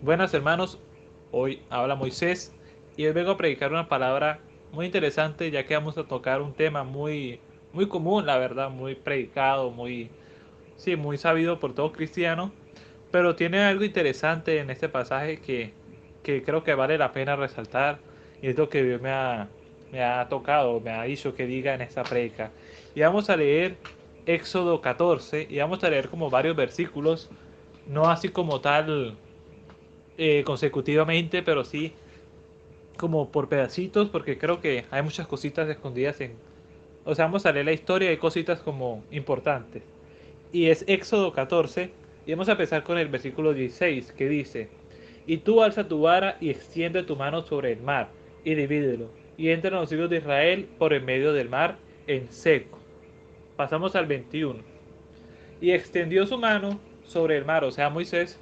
Buenas hermanos, hoy habla Moisés y hoy vengo a predicar una palabra muy interesante ya que vamos a tocar un tema muy común, la verdad, muy predicado, sí, muy sabido por todo cristiano, pero tiene algo interesante en este pasaje que creo que vale la pena resaltar y es lo que Dios me ha tocado, me ha dicho que diga en esta predica. Y vamos a leer Éxodo 14 y vamos a leer como varios versículos, no así como tal consecutivamente, pero sí como por pedacitos, porque creo que hay muchas cositas escondidas en... O sea, vamos a leer la historia de cositas como importantes. Y es Éxodo 14, y vamos a empezar con el versículo 16, que dice, y tú alza tu vara y extiende tu mano sobre el mar, y divídelo, y entran los hijos de Israel por en medio del mar en seco. Pasamos al 21. Y extendió su mano sobre el mar, o sea, Moisés,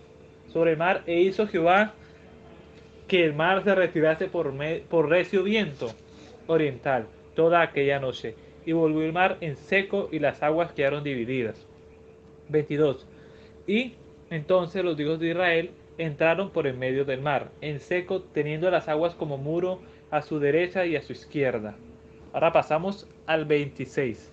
sobre el mar, e hizo Jehová que el mar se retirase por recio viento oriental toda aquella noche, y volvió el mar en seco y las aguas quedaron divididas. 22. Y entonces los hijos de Israel entraron por en medio del mar, en seco, teniendo las aguas como muro a su derecha y a su izquierda. Ahora pasamos al 26.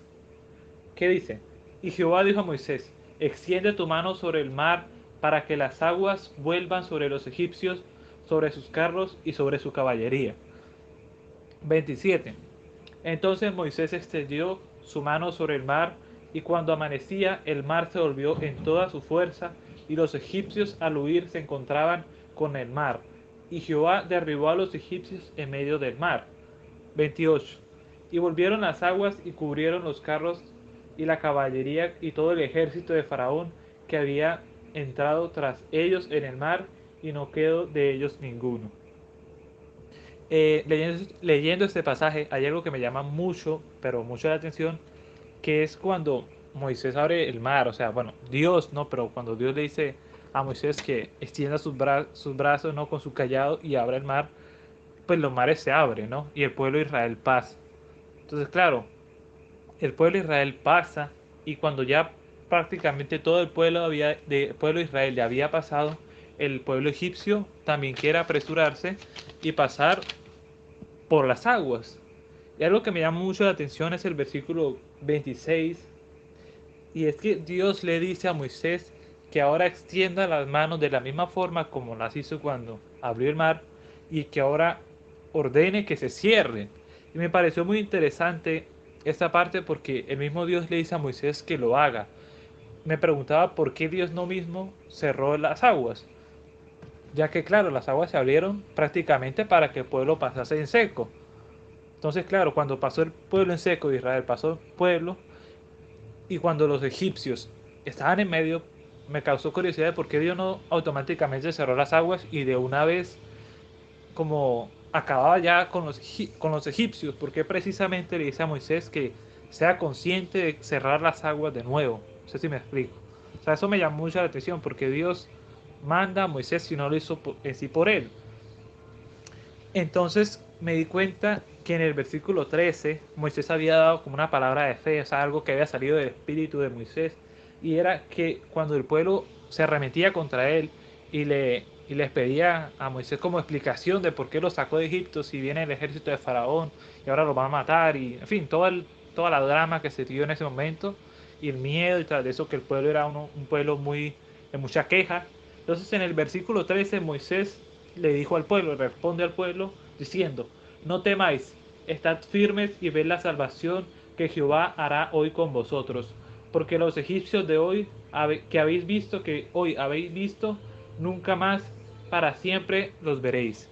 ¿Qué dice? Y Jehová dijo a Moisés, extiende tu mano sobre el mar para que las aguas vuelvan sobre los egipcios, sobre sus carros y sobre su caballería. 27. Entonces Moisés extendió su mano sobre el mar, y cuando amanecía el mar se volvió en toda su fuerza, y los egipcios al huir se encontraban con el mar, y Jehová derribó a los egipcios en medio del mar. 28. Y volvieron las aguas y cubrieron los carros y la caballería y todo el ejército de Faraón que había entrado tras ellos en el mar, y no quedó de ellos ninguno. Leyendo este pasaje hay algo que me llama mucho, pero mucho la atención, que es cuando Moisés abre el mar, o sea, bueno, Dios, ¿no? Pero cuando Dios le dice a Moisés que extienda sus brazos, ¿no? Con su callado y abra el mar, pues los mares se abren, ¿no? Y el pueblo de Israel pasa. Entonces, claro, el pueblo de Israel pasa, y cuando ya prácticamente todo el pueblo de Israel ya había pasado, el pueblo egipcio también quiere apresurarse y pasar por las aguas. Y algo que me llama mucho la atención es el versículo 26, y es que Dios le dice a Moisés que ahora extienda las manos de la misma forma como las hizo cuando abrió el mar, y que ahora ordene que se cierre. Y me pareció muy interesante esta parte porque el mismo Dios le dice a Moisés que lo haga. Me preguntaba por qué Dios no mismo cerró las aguas, ya que claro, las aguas se abrieron prácticamente para que el pueblo pasase en seco. Entonces, claro, cuando pasó el pueblo en seco de Israel, pasó el pueblo, y cuando los egipcios estaban en medio, me causó curiosidad de por qué Dios no automáticamente cerró las aguas y de una vez como acababa ya con los egipcios, porque precisamente le dice a Moisés que sea consciente de cerrar las aguas de nuevo. No sé si me explico. O sea, eso me llamó mucho la atención porque Dios manda a Moisés si no lo hizo en sí por él. Entonces me di cuenta que en el versículo 13 Moisés había dado como una palabra de fe, o sea, algo que había salido del espíritu de Moisés, y era que cuando el pueblo se arremetía contra él y les pedía a Moisés como explicación de por qué lo sacó de Egipto si viene el ejército de Faraón y ahora lo van a matar, y en fin, toda la drama que se dio en ese momento, y el miedo y tras de eso, que el pueblo era un pueblo de mucha queja. Entonces en el versículo 13 Moisés le dijo al pueblo, responde al pueblo diciendo, no temáis, estad firmes y ved la salvación que Jehová hará hoy con vosotros, porque los egipcios de hoy que hoy habéis visto, nunca más para siempre los veréis.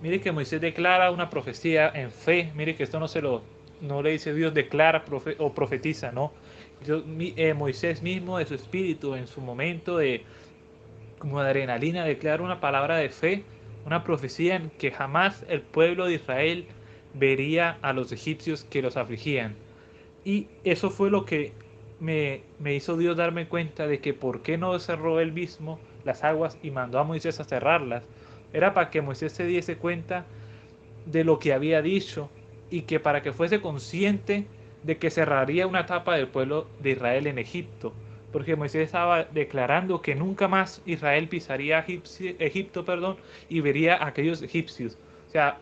Mire que Moisés declara una profecía en fe. Mire que esto no le dice Dios declara o profetiza, no. Moisés mismo de su espíritu en su momento de como de adrenalina, declara una palabra de fe, una profecía en que jamás el pueblo de Israel vería a los egipcios que los afligían. Y eso fue lo que me hizo Dios darme cuenta de que por qué no cerró él mismo las aguas y mandó a Moisés a cerrarlas. Era para que Moisés se diese cuenta de lo que había dicho, y que para que fuese consciente de que cerraría una etapa del pueblo de Israel en Egipto, porque Moisés estaba declarando que nunca más Israel pisaría Egipto, perdón, y vería a aquellos egipcios. O sea,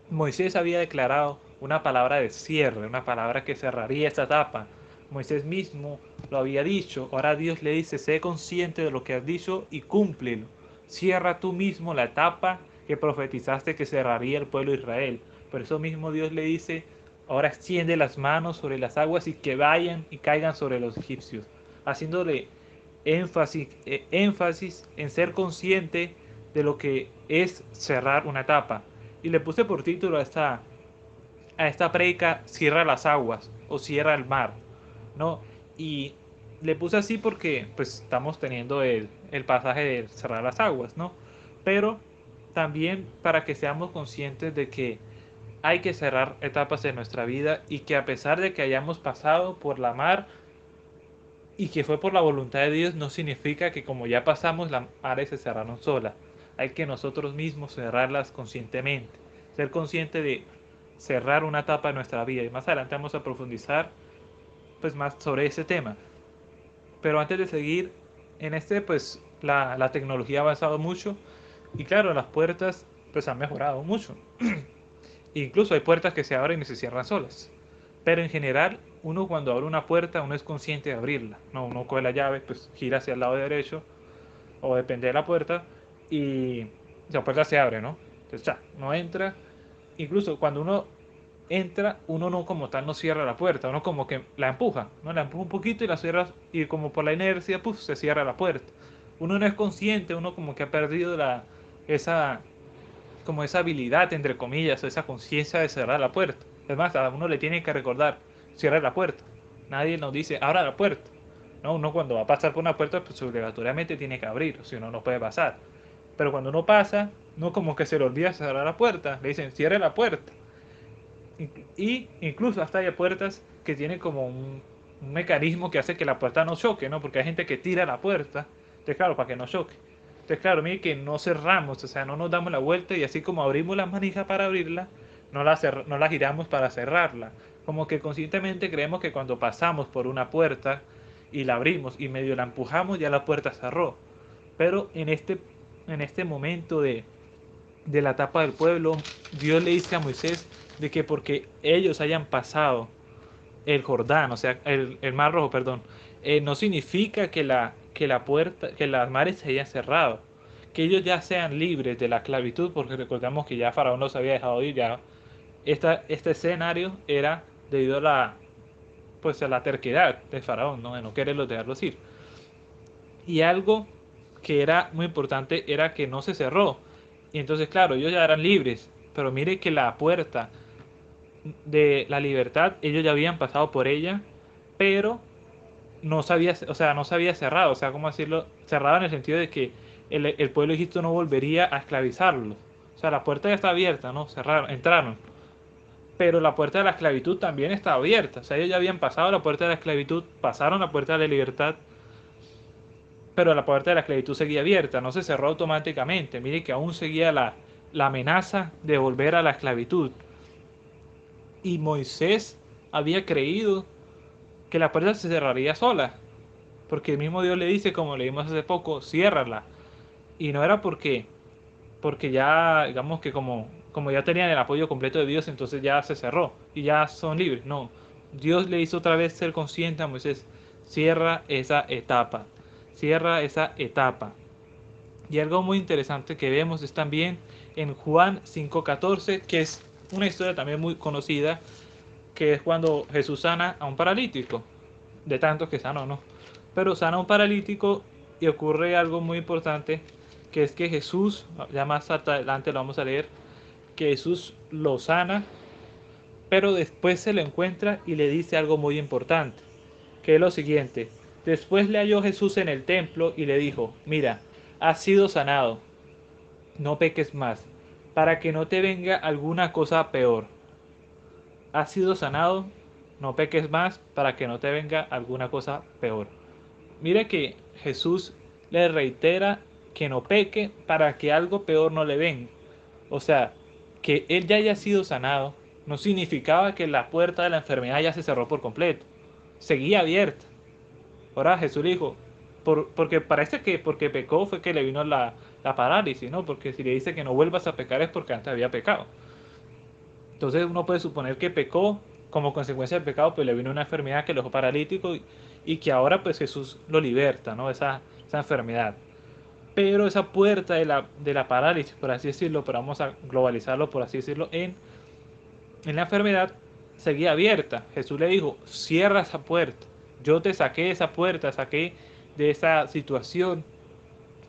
Moisés había declarado una palabra de cierre, una palabra que cerraría esta etapa. Moisés mismo lo había dicho. Ahora Dios le dice, sé consciente de lo que has dicho y cúmplelo. Cierra tú mismo la etapa que profetizaste que cerraría el pueblo de Israel. Por eso mismo Dios le dice, ahora extiende las manos sobre las aguas y que vayan y caigan sobre los egipcios, haciéndole énfasis en ser consciente de lo que es cerrar una etapa. Y le puse por título a esta predica, cierra las aguas o cierra el mar, ¿no? Y le puse así porque pues estamos teniendo el pasaje de cerrar las aguas, ¿no? Pero también para que seamos conscientes de que hay que cerrar etapas de nuestra vida y que a pesar de que hayamos pasado por la mar y que fue por la voluntad de Dios, no significa que como ya pasamos, las mares se cerraron solas. Hay que nosotros mismos cerrarlas conscientemente, ser consciente de cerrar una etapa de nuestra vida. Y más adelante vamos a profundizar pues más sobre ese tema. Pero antes de seguir, en este pues la tecnología ha avanzado mucho y claro, las puertas pues han mejorado mucho. Incluso hay puertas que se abren y se cierran solas. Pero en general, uno cuando abre una puerta, uno es consciente de abrirla. No, uno coge la llave, pues gira hacia el lado derecho o depende de la puerta y la puerta se abre, ¿no? Entonces ya, no entra. Incluso cuando uno entra, uno no como tal no cierra la puerta, uno como que la empuja, ¿no? La empuja un poquito y la cierra y como por la inercia, pues se cierra la puerta. Uno no es consciente, uno como que ha perdido esa, como esa habilidad, entre comillas, esa conciencia de cerrar la puerta. Es más, a uno le tiene que recordar, cierra la puerta. Nadie nos dice, abra la puerta. No, uno cuando va a pasar por una puerta, pues obligatoriamente tiene que abrir, si no, no puede pasar. Pero cuando uno pasa, no como que se le olvida cerrar la puerta, le dicen, cierre la puerta. Y incluso hasta hay puertas que tienen como un mecanismo que hace que la puerta no choque, ¿no? Porque hay gente que tira la puerta, entonces claro, para que no choque. Entonces claro, mire que no cerramos, o sea, no nos damos la vuelta y así como abrimos las manijas para abrirla, no la giramos para cerrarla. Como que conscientemente creemos que cuando pasamos por una puerta y la abrimos y medio la empujamos, ya la puerta cerró. Pero en este momento de la etapa del pueblo, Dios le dice a Moisés de que porque ellos hayan pasado el Jordán, o sea, el Mar Rojo, perdón, no significa que la puerta, que las mares se hayan cerrado, que ellos ya sean libres de la esclavitud, porque recordamos que ya Faraón los había dejado ir, ya este escenario era debido a pues a la terquedad de Faraón, ¿no? De no quererlos dejarlos ir. Y algo que era muy importante era que no se cerró. Y entonces, claro, ellos ya eran libres, pero mire que la puerta de la libertad, ellos ya habían pasado por ella, pero no se había, o sea, no se había cerrado, o sea, ¿cómo decirlo? Cerrado en el sentido de que el pueblo de Egipto no volvería a esclavizarlos. O sea, la puerta ya está abierta, ¿no? Cerraron, entraron. Pero la puerta de la esclavitud también está abierta. O sea, ellos ya habían pasado la puerta de la esclavitud, pasaron la puerta de la libertad, pero la puerta de la esclavitud seguía abierta, no se cerró automáticamente. Mire que aún seguía la amenaza de volver a la esclavitud. Y Moisés había creído que la puerta se cerraría sola, porque el mismo Dios le dice, como leímos hace poco, ciérrala. Y no era porque ya, digamos que como ya tenían el apoyo completo de Dios, entonces ya se cerró y ya son libres. No, Dios le hizo otra vez ser consciente a Moisés, cierra esa etapa, cierra esa etapa. Y algo muy interesante que vemos es también en Juan 5:14, que es una historia también muy conocida, que es cuando Jesús sana a un paralítico, de tantos que sanó, ¿no? Pero sana a un paralítico y ocurre algo muy importante, que es que Jesús, ya más adelante lo vamos a leer, que Jesús lo sana, pero después se lo encuentra y le dice algo muy importante, que es lo siguiente. Después le halló Jesús en el templo y le dijo, mira, has sido sanado, no peques más, para que no te venga alguna cosa peor. Has sido sanado, no peques más, para que no te venga alguna cosa peor. Mire que Jesús le reitera que no peque para que algo peor no le venga. O sea, que él ya haya sido sanado no significaba que la puerta de la enfermedad ya se cerró por completo. Seguía abierta. Ahora Jesús le dijo, porque parece que porque pecó fue que le vino la parálisis, ¿no? Porque si le dice que no vuelvas a pecar es porque antes había pecado. Entonces uno puede suponer que pecó, como consecuencia del pecado, pues le vino una enfermedad que lo dejó paralítico y que ahora pues Jesús lo liberta, ¿no? Esa enfermedad. Pero esa puerta de la parálisis, por así decirlo, pero vamos a globalizarlo, por así decirlo, en la enfermedad seguía abierta. Jesús le dijo, cierra esa puerta. Yo te saqué de esa puerta, saqué de esa situación,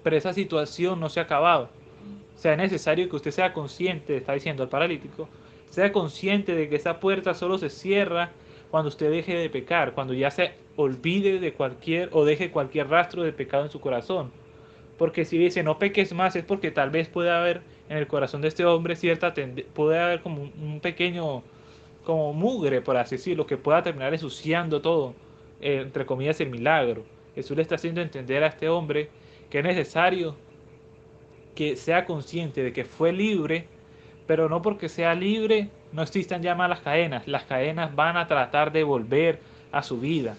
pero esa situación no se ha acabado. Sea necesario que usted sea consciente, está diciendo el paralítico, sea consciente de que esa puerta solo se cierra cuando usted deje de pecar, cuando ya se olvide de cualquier o deje cualquier rastro de pecado en su corazón. Porque si dice no peques más es porque tal vez puede haber en el corazón de este hombre puede haber como un pequeño como mugre, por así decirlo, que pueda terminar ensuciando todo, entre comillas, el milagro. Jesús le está haciendo entender a este hombre que es necesario que sea consciente de que fue libre, pero no porque sea libre no existan ya más las cadenas van a tratar de volver a su vida.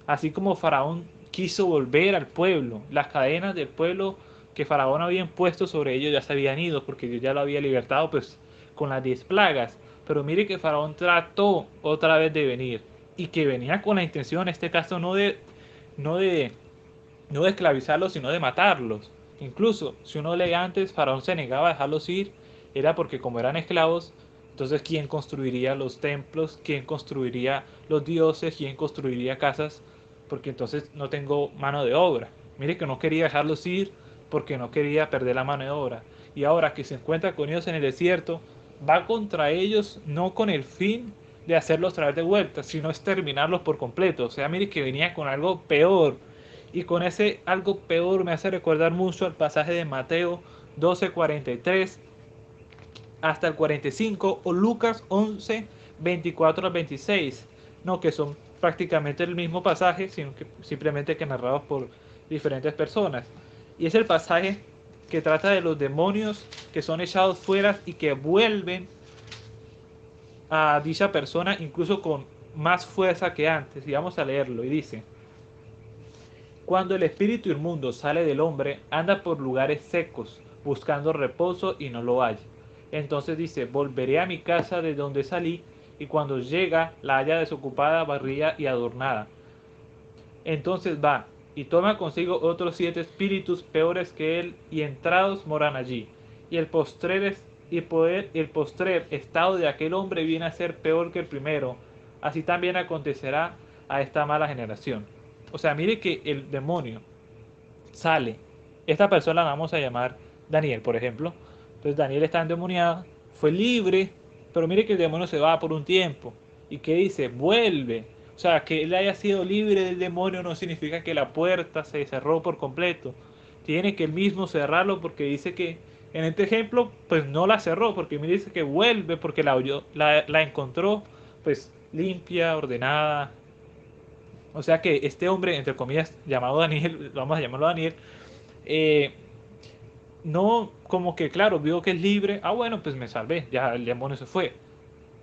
Así como Faraón quiso volver al pueblo, las cadenas del pueblo que Faraón había impuesto sobre ellos ya se habían ido porque Dios ya lo había libertado pues con las 10 plagas. Pero mire que Faraón trató otra vez de venir y que venía con la intención, en este caso, no de, no de esclavizarlos, sino de matarlos. Incluso, si uno lee antes, Faraón se negaba a dejarlos ir, era porque como eran esclavos, entonces ¿quién construiría los templos? ¿Quién construiría los dioses? ¿Quién construiría casas? Porque entonces no tengo mano de obra. Mire que no quería dejarlos ir porque no quería perder la mano de obra. Y ahora que se encuentra con ellos en el desierto, va contra ellos no con el fin de hacerlos traer de vuelta, sino exterminarlos por completo. O sea, mire que venía con algo peor. Y con ese algo peor me hace recordar mucho al pasaje de Mateo 12:43 hasta el 45 o Lucas 11:24 al 26. No, que son prácticamente el mismo pasaje, sino que simplemente que narrados por diferentes personas. Y es el pasaje que trata de los demonios que son echados fuera y que vuelven a dicha persona incluso con más fuerza que antes. Y vamos a leerlo y dice: cuando el espíritu inmundo sale del hombre, anda por lugares secos, buscando reposo y no lo halla. Entonces dice, volveré a mi casa de donde salí, y cuando llega la halla desocupada, barrida y adornada. Entonces va y toma consigo otros 7 espíritus peores que él, y entrados moran allí. Y el postrer estado de aquel hombre viene a ser peor que el primero. Así también acontecerá a esta mala generación. O sea, mire que el demonio sale. Esta persona la vamos a llamar Daniel, por ejemplo. Entonces Daniel está endemoniado, fue libre, pero mire que el demonio se va por un tiempo. ¿Y qué dice? Vuelve. O sea, que él haya sido libre del demonio no significa que la puerta se cerró por completo. Tiene que él mismo cerrarlo porque dice que en este ejemplo, pues no la cerró, porque me dice que vuelve porque la encontró pues limpia, ordenada. O sea que este hombre, entre comillas, llamado Daniel, vamos a llamarlo Daniel, eh, no como que, claro, vio que es libre, ah, bueno, pues me salvé, ya el demonio se fue.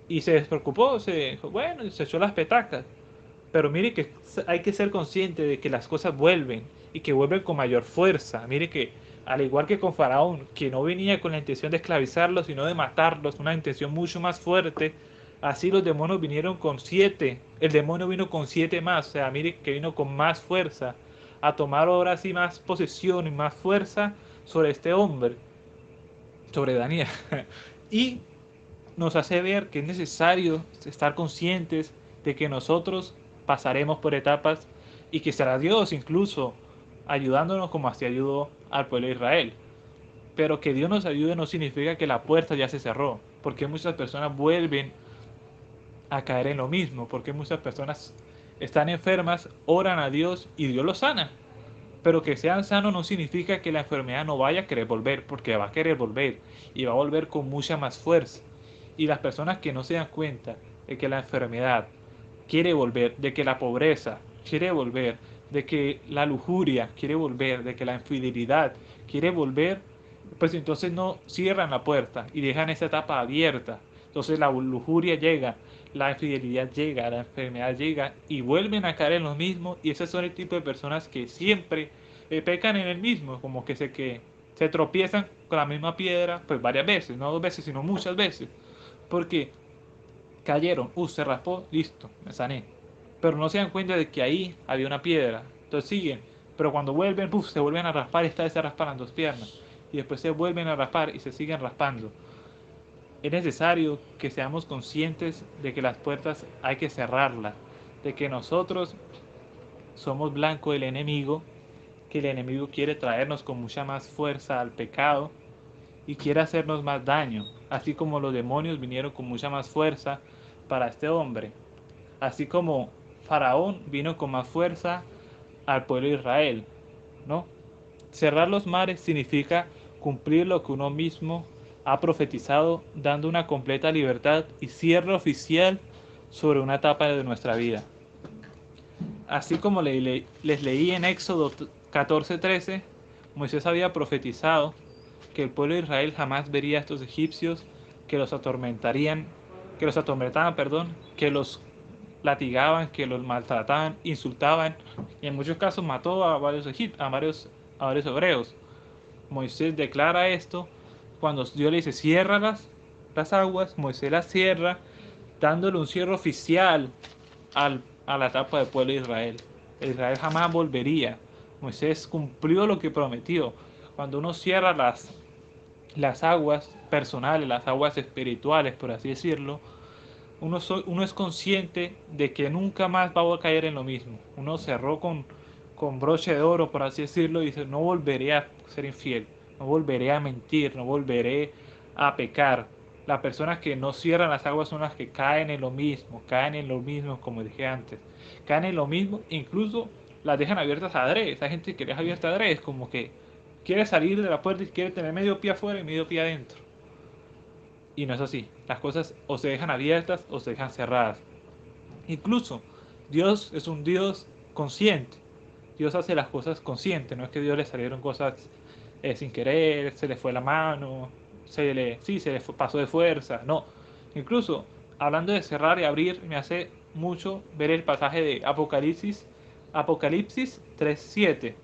Y se despreocupó, se dijo, bueno, se echó las petacas. Pero mire que hay que ser consciente de que las cosas vuelven y que vuelven con mayor fuerza. Mire que, al igual que con Faraón, que no venía con la intención de esclavizarlos, sino de matarlos, una intención mucho más fuerte, así los demonios vinieron con 7. El demonio vino con 7 más. O sea, mire que vino con más fuerza a tomar ahora sí más posesión y más fuerza sobre este hombre, sobre Daniel. Y nos hace ver que es necesario estar conscientes de que nosotros pasaremos por etapas y que será Dios incluso ayudándonos como así ayudó al pueblo de Israel. Pero que Dios nos ayude no significa que la puerta ya se cerró, porque muchas personas vuelven a caer en lo mismo, porque muchas personas están enfermas, oran a Dios y Dios los sana. Pero que sean sanos no significa que la enfermedad no vaya a querer volver, porque va a querer volver y va a volver con mucha más fuerza. Y las personas que no se dan cuenta de que la enfermedad quiere volver, de que la pobreza quiere volver, de que la lujuria quiere volver, de que la infidelidad quiere volver, pues entonces no cierran la puerta y dejan esa etapa abierta. Entonces la lujuria llega, la infidelidad llega, la enfermedad llega y vuelven a caer en lo mismo, y esos son el tipo de personas que siempre pecan en el mismo, como que se tropiezan con la misma piedra pues varias veces, no 2 veces, sino muchas veces, porque cayeron, se raspó, listo, me sané, pero no se dan cuenta de que ahí había una piedra, entonces siguen, pero cuando vuelven, se vuelven a raspar, esta vez se raspan las dos piernas, y después se vuelven a raspar y se siguen raspando. Es necesario que seamos conscientes de que las puertas hay que cerrarlas, de que nosotros somos blanco del enemigo, que el enemigo quiere traernos con mucha más fuerza al pecado y quiere hacernos más daño, así como los demonios vinieron con mucha más fuerza para este hombre, así como Faraón vino con más fuerza al pueblo de Israel, ¿no? Cerrar los mares significa cumplir lo que uno mismo ha profetizado, dando una completa libertad y cierre oficial sobre una etapa de nuestra vida. Así como les leí en Éxodo 14:13, Moisés había profetizado que el pueblo de Israel jamás vería a estos egipcios que los atormentarían, que los latigaban, que los maltrataban, insultaban y en muchos casos mató a varios a varios hebreos. Moisés declara esto cuando Dios le dice cierra las aguas, Moisés las cierra dándole un cierre oficial a la etapa del pueblo de Israel. Israel jamás volvería. Moisés cumplió lo que prometió. Cuando uno cierra las aguas personales, las aguas espirituales, por así decirlo, uno es consciente de que nunca más va a caer en lo mismo. Uno cerró con broche de oro, por así decirlo, y dice, no volveré a ser infiel, no volveré a mentir, no volveré a pecar. Las personas que no cierran las aguas son las que caen en lo mismo, como dije antes. Caen en lo mismo, incluso las dejan abiertas a adrede. Esa gente que deja abierta a adrede es como que quiere salir de la puerta y quiere tener medio pie afuera y medio pie adentro. Y no es así. Las cosas o se dejan abiertas o se dejan cerradas. Incluso Dios es un Dios consciente. Dios hace las cosas consciente. No es que a Dios le salieron cosas sin querer, se le fue la mano, se le pasó de fuerza. No. Incluso hablando de cerrar y abrir, me hace mucho ver el pasaje de Apocalipsis 3:7.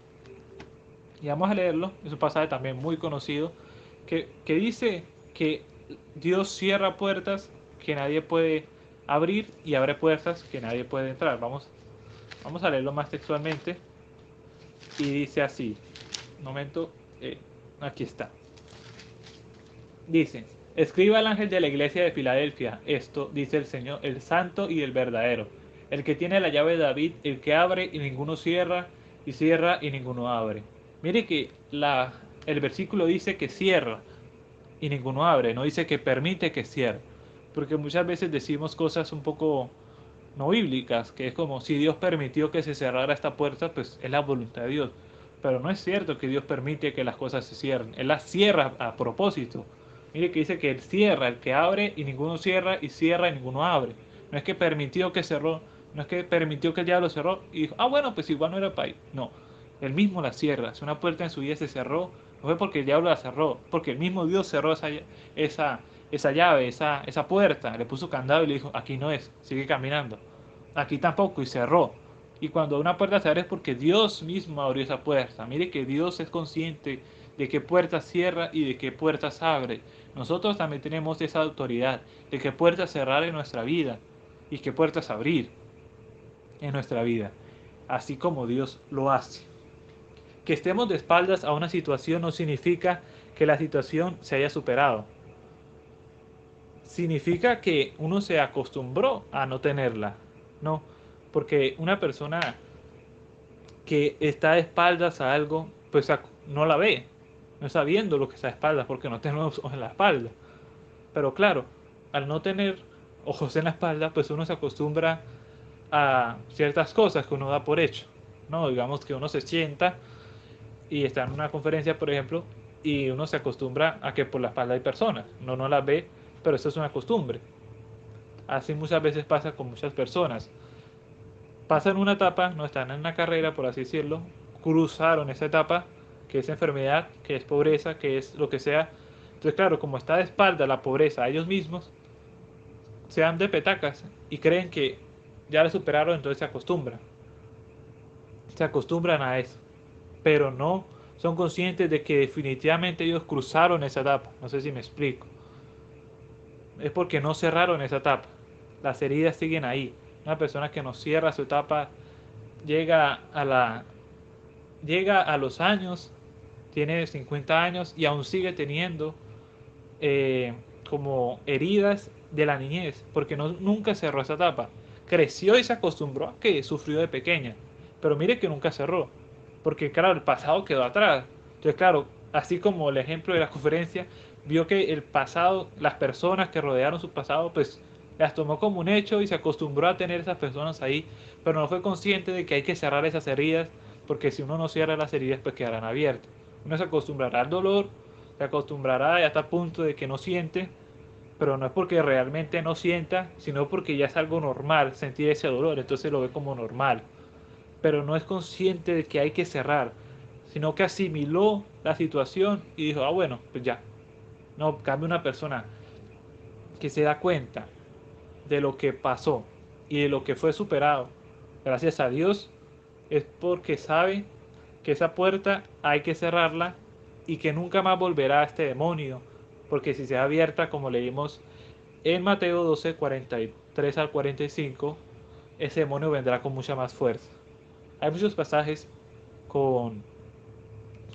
Y vamos a leerlo. Es un pasaje también muy conocido que dice que Dios cierra puertas que nadie puede abrir y abre puertas que nadie puede entrar. Vamos a leerlo más textualmente. Y dice así. Un momento. Aquí está. Dice: escriba al ángel de la iglesia de Filadelfia. Esto dice el Señor, el santo y el verdadero. El que tiene la llave de David, el que abre y ninguno cierra, y cierra y ninguno abre. Mire que el versículo dice que cierra y ninguno abre, no dice que permite que cierre, porque muchas veces decimos cosas un poco no bíblicas, que es como si Dios permitió que se cerrara esta puerta, pues es la voluntad de Dios, pero no es cierto que Dios permite que las cosas se cierren, Él las cierra a propósito. Mire que dice que Él cierra, el que abre y ninguno cierra y ninguno abre. No es que permitió que cerró, no es que permitió que el diablo cerró y dijo, bueno, pues igual no era para ir. No, Él mismo la cierra. Si una puerta en su vida se cerró, no fue porque el diablo la cerró, porque el mismo Dios cerró esa llave, esa puerta, le puso candado y le dijo, aquí no es, sigue caminando. Aquí tampoco, y cerró. Y cuando una puerta se abre es porque Dios mismo abrió esa puerta. Mire que Dios es consciente de qué puertas cierra y de qué puertas abre. Nosotros también tenemos esa autoridad de qué puertas cerrar en nuestra vida y qué puertas abrir en nuestra vida, así como Dios lo hace. Que estemos de espaldas a una situación no significa que la situación se haya superado. Significa que uno se acostumbró a no tenerla. No, porque una persona que está de espaldas a algo, pues no la ve, no está viendo lo que está de espaldas porque no tiene los ojos en la espalda. Pero claro, al no tener ojos en la espalda, pues uno se acostumbra a ciertas cosas que uno da por hecho. No, digamos que uno se sienta y está en una conferencia, por ejemplo, y uno se acostumbra a que por la espalda hay personas. No las ve, pero eso es una costumbre. Así muchas veces pasa con muchas personas. Pasan una etapa, no están en una carrera, por así decirlo, cruzaron esa etapa, que es enfermedad, que es pobreza, que es lo que sea. Entonces, claro, como está de espalda la pobreza a ellos mismos, se dan de petacas y creen que ya lo superaron, entonces se acostumbran a eso, pero no son conscientes de que definitivamente ellos cruzaron esa etapa. No sé si me explico. Es porque no cerraron esa etapa. Las heridas siguen ahí. Una persona que no cierra su etapa llega a llega a los años, tiene 50 años y aún sigue teniendo eh, como heridas de la niñez, porque nunca cerró esa etapa. Creció y se acostumbró a que sufrió de pequeña, pero mire que nunca cerró, porque claro, el pasado quedó atrás. Entonces, claro, así como el ejemplo de la conferencia, vio que el pasado, las personas que rodearon su pasado, pues las tomó como un hecho y se acostumbró a tener esas personas ahí, pero no fue consciente de que hay que cerrar esas heridas, porque si uno no cierra las heridas, pues quedarán abiertas. Uno se acostumbrará al dolor, se acostumbrará hasta el punto de que no siente, pero no es porque realmente no sienta, sino porque ya es algo normal sentir ese dolor, entonces lo ve como normal, pero no es consciente de que hay que cerrar, sino que asimiló la situación y dijo, ah bueno, pues ya. No, cambia una persona que se da cuenta de lo que pasó y de lo que fue superado, gracias a Dios, es porque sabe que esa puerta hay que cerrarla y que nunca más volverá a este demonio, porque si se ha abierta, como leímos en Mateo 12, 43 al 45, ese demonio vendrá con mucha más fuerza. Hay muchos pasajes con,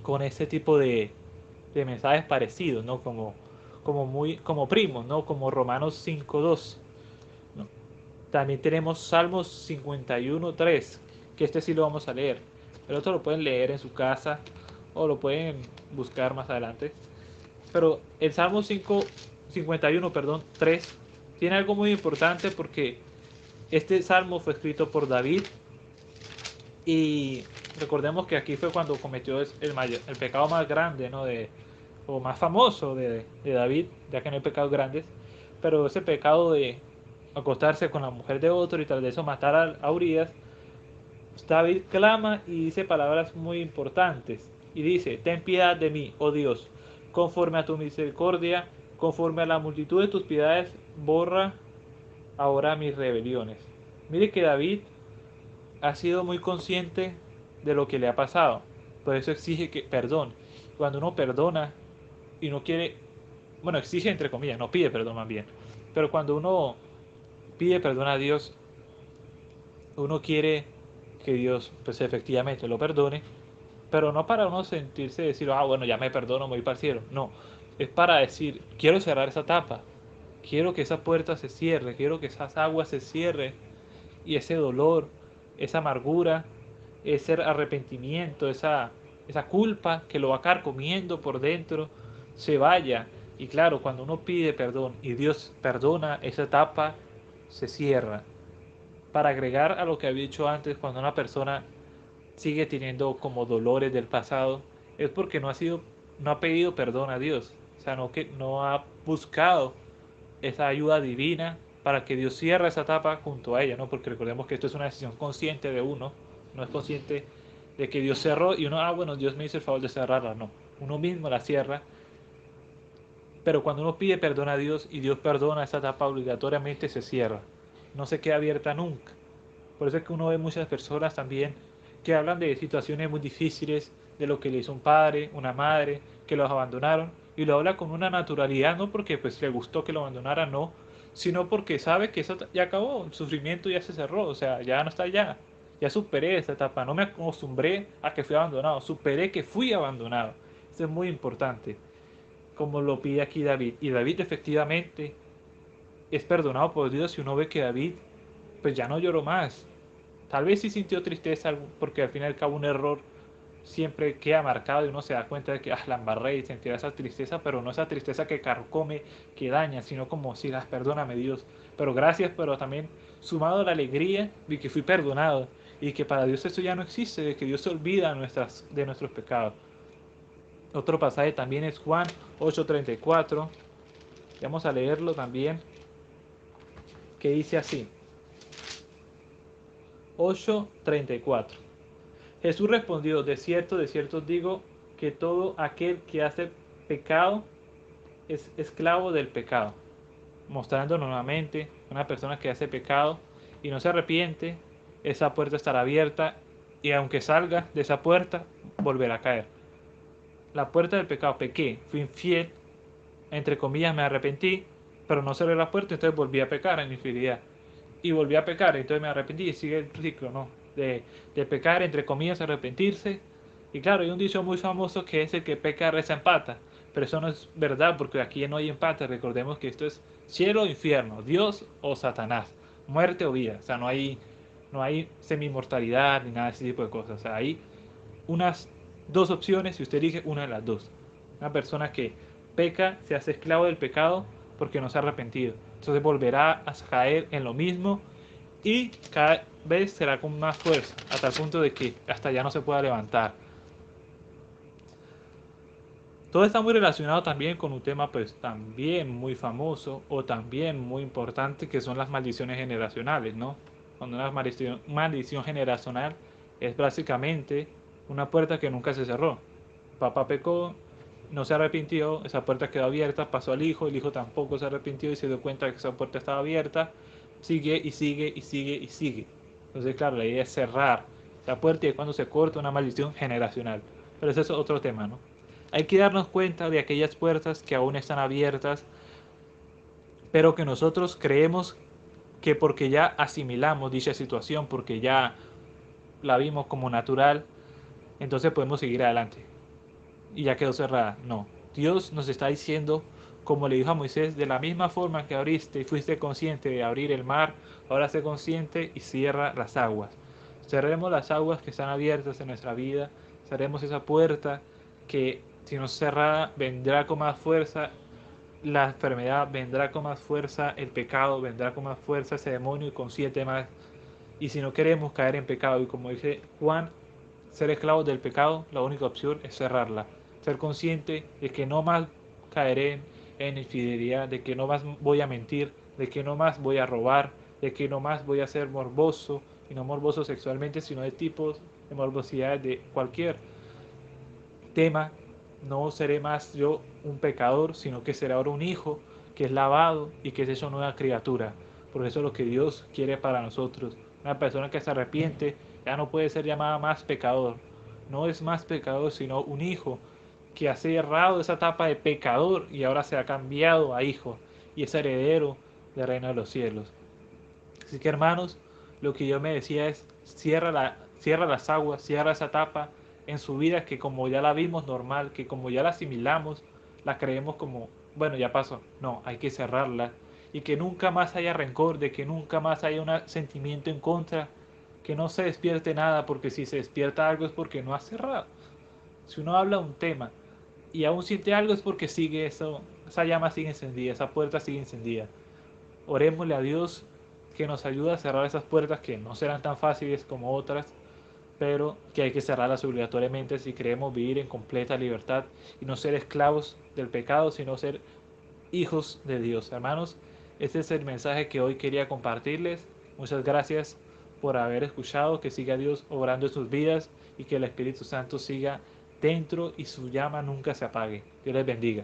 con este tipo de mensajes parecidos, ¿no? Como primos, ¿no? Como Romanos 5:2, ¿no? También tenemos Salmos 51:3, que este sí lo vamos a leer. El otro lo pueden leer en su casa o lo pueden buscar más adelante. Pero el Salmo 51, perdón, 3, tiene algo muy importante porque este salmo fue escrito por David y recordemos que aquí fue cuando cometió el pecado más grande, ¿no? O más famoso de David, ya que no hay pecados grandes, pero ese pecado de acostarse con la mujer de otro y tras de eso matar a Urias, David clama y dice palabras muy importantes. Y dice, ten piedad de mí, oh Dios, conforme a tu misericordia, conforme a la multitud de tus piedades, borra ahora mis rebeliones. Mire que David ha sido muy consciente de lo que le ha pasado. Por eso exige que perdón. Cuando uno perdona y no quiere, bueno, exige entre comillas, no pide perdón más bien. Pero cuando uno pide perdón a Dios, uno quiere que Dios pues efectivamente lo perdone, pero no para uno sentirse decir, ah, bueno, ya me perdono, me voy para el cielo. No, es para decir, quiero cerrar esa tapa, quiero que esa puerta se cierre, quiero que esas aguas se cierren y ese dolor, esa amargura, ese arrepentimiento, esa culpa que lo va carcomiendo por dentro, se vaya. Y claro, cuando uno pide perdón y Dios perdona, esa etapa se cierra. Para agregar a lo que había dicho antes, cuando una persona sigue teniendo como dolores del pasado, es porque no ha pedido perdón a Dios. O sea, no ha buscado esa ayuda divina para que Dios cierre esa etapa junto a ella, ¿no? Porque recordemos que esto es una decisión consciente de uno, no es consciente de que Dios cerró y uno, ah, bueno, Dios me hizo el favor de cerrarla, no. Uno mismo la cierra, pero cuando uno pide perdón a Dios y Dios perdona, esa etapa obligatoriamente se cierra, no se queda abierta nunca. Por eso es que uno ve muchas personas también que hablan de situaciones muy difíciles, de lo que le hizo un padre, una madre, que los abandonaron, y lo habla con una naturalidad, no porque pues le gustó que lo abandonara, no, sino porque sabe que eso ya acabó, el sufrimiento ya se cerró, o sea, ya no está allá, ya superé esa etapa, no me acostumbré a que fui abandonado, superé que fui abandonado. Eso es muy importante, como lo pide aquí David. Y David efectivamente es perdonado por Dios y uno ve que David pues ya no lloró más. Tal vez sí sintió tristeza porque al fin y al cabo un error siempre queda marcado y uno se da cuenta de que la embarré y sentirá esa tristeza, pero no esa tristeza que carcome, que daña, sino como si las perdóname Dios. Pero gracias, pero también sumado a la alegría de que fui perdonado y que para Dios eso ya no existe, de que Dios se olvida de nuestros pecados. Otro pasaje también es Juan 8:34. Vamos a leerlo también, que dice así. 8:34. Jesús respondió, de cierto os digo, que todo aquel que hace pecado es esclavo del pecado. Mostrando nuevamente Una persona que hace pecado y no se arrepiente, esa puerta estará abierta y aunque salga de esa puerta, volverá a caer. La puerta del pecado, pequé, fui infiel, entre comillas me arrepentí, pero no cerré la puerta, entonces volví a pecar en infidelidad. Y volví a pecar, entonces me arrepentí y sigue el ciclo, ¿no? De pecar, entre comillas, arrepentirse. Y claro, hay un dicho muy famoso que es el que peca reza empata, pero eso no es verdad porque aquí no hay empate, recordemos que esto es cielo o infierno, Dios o Satanás, muerte o vida, o sea, no hay semi-mortalidad ni nada de ese tipo de cosas, o sea, hay unas dos opciones y usted elige una de las dos. Una persona que peca se hace esclavo del pecado porque no se ha arrepentido. Entonces volverá a caer en lo mismo y cada vez será con más fuerza, hasta el punto de que hasta ya no se pueda levantar. Todo está muy relacionado también con un tema pues también muy famoso o también muy importante que son las maldiciones generacionales, ¿no? Cuando una maldición generacional es básicamente una puerta que nunca se cerró. Papá pecó, no se arrepintió, esa puerta quedó abierta, pasó al hijo, el hijo tampoco se arrepintió y se dio cuenta de que esa puerta estaba abierta, sigue y sigue y sigue y sigue. Entonces claro, la idea es cerrar la puerta y es cuando se corta una maldición generacional. Pero ese es otro tema, ¿no? Hay que darnos cuenta de aquellas puertas que aún están abiertas, pero que nosotros creemos que porque ya asimilamos dicha situación, porque ya la vimos como natural, entonces podemos seguir adelante. Y ya quedó cerrada. No. Dios nos está diciendo, como le dijo a Moisés, de la misma forma que abriste y fuiste consciente de abrir el mar, ahora sé consciente y cierra las aguas. Cerremos las aguas que están abiertas en nuestra vida, cerremos esa puerta que si no es cerrada vendrá con más fuerza la enfermedad, vendrá con más fuerza el pecado, vendrá con más fuerza ese demonio y con 7 más. Y si no queremos caer en pecado, y como dice Juan, ser esclavos del pecado, la única opción es cerrarla. Ser consciente de que no más caeré en infidelidad, de que no más voy a mentir, de que no más voy a robar, de que no más voy a ser morboso, y no morboso sexualmente, sino de tipos de morbosidad de cualquier tema. No seré más yo un pecador, sino que seré ahora un hijo que es lavado y que es hecho nueva criatura. Por eso es lo que Dios quiere para nosotros. Una persona que se arrepiente ya no puede ser llamada más pecador. No es más pecador, sino un hijo que ha cerrado esa etapa de pecador y ahora se ha cambiado a hijo y es heredero del reino de los cielos. Así que hermanos, lo que yo me decía es, cierra las aguas, cierra esa etapa en su vida que como ya la vimos normal, que como ya la asimilamos, la creemos como, bueno, ya pasó. No, hay que cerrarla. Y que nunca más haya rencor, de que nunca más haya un sentimiento en contra, que no se despierte nada, porque si se despierta algo es porque no ha cerrado. Si uno habla un tema y aún siente algo es porque sigue eso, esa llama sigue encendida, esa puerta sigue encendida. Orémosle a Dios que nos ayude a cerrar esas puertas que no serán tan fáciles como otras, pero que hay que cerrarlas obligatoriamente si queremos vivir en completa libertad y no ser esclavos del pecado, sino ser hijos de Dios. Hermanos, este es el mensaje que hoy quería compartirles. Muchas gracias por haber escuchado, que siga Dios obrando en sus vidas y que el Espíritu Santo siga dentro y su llama nunca se apague. Dios les bendiga.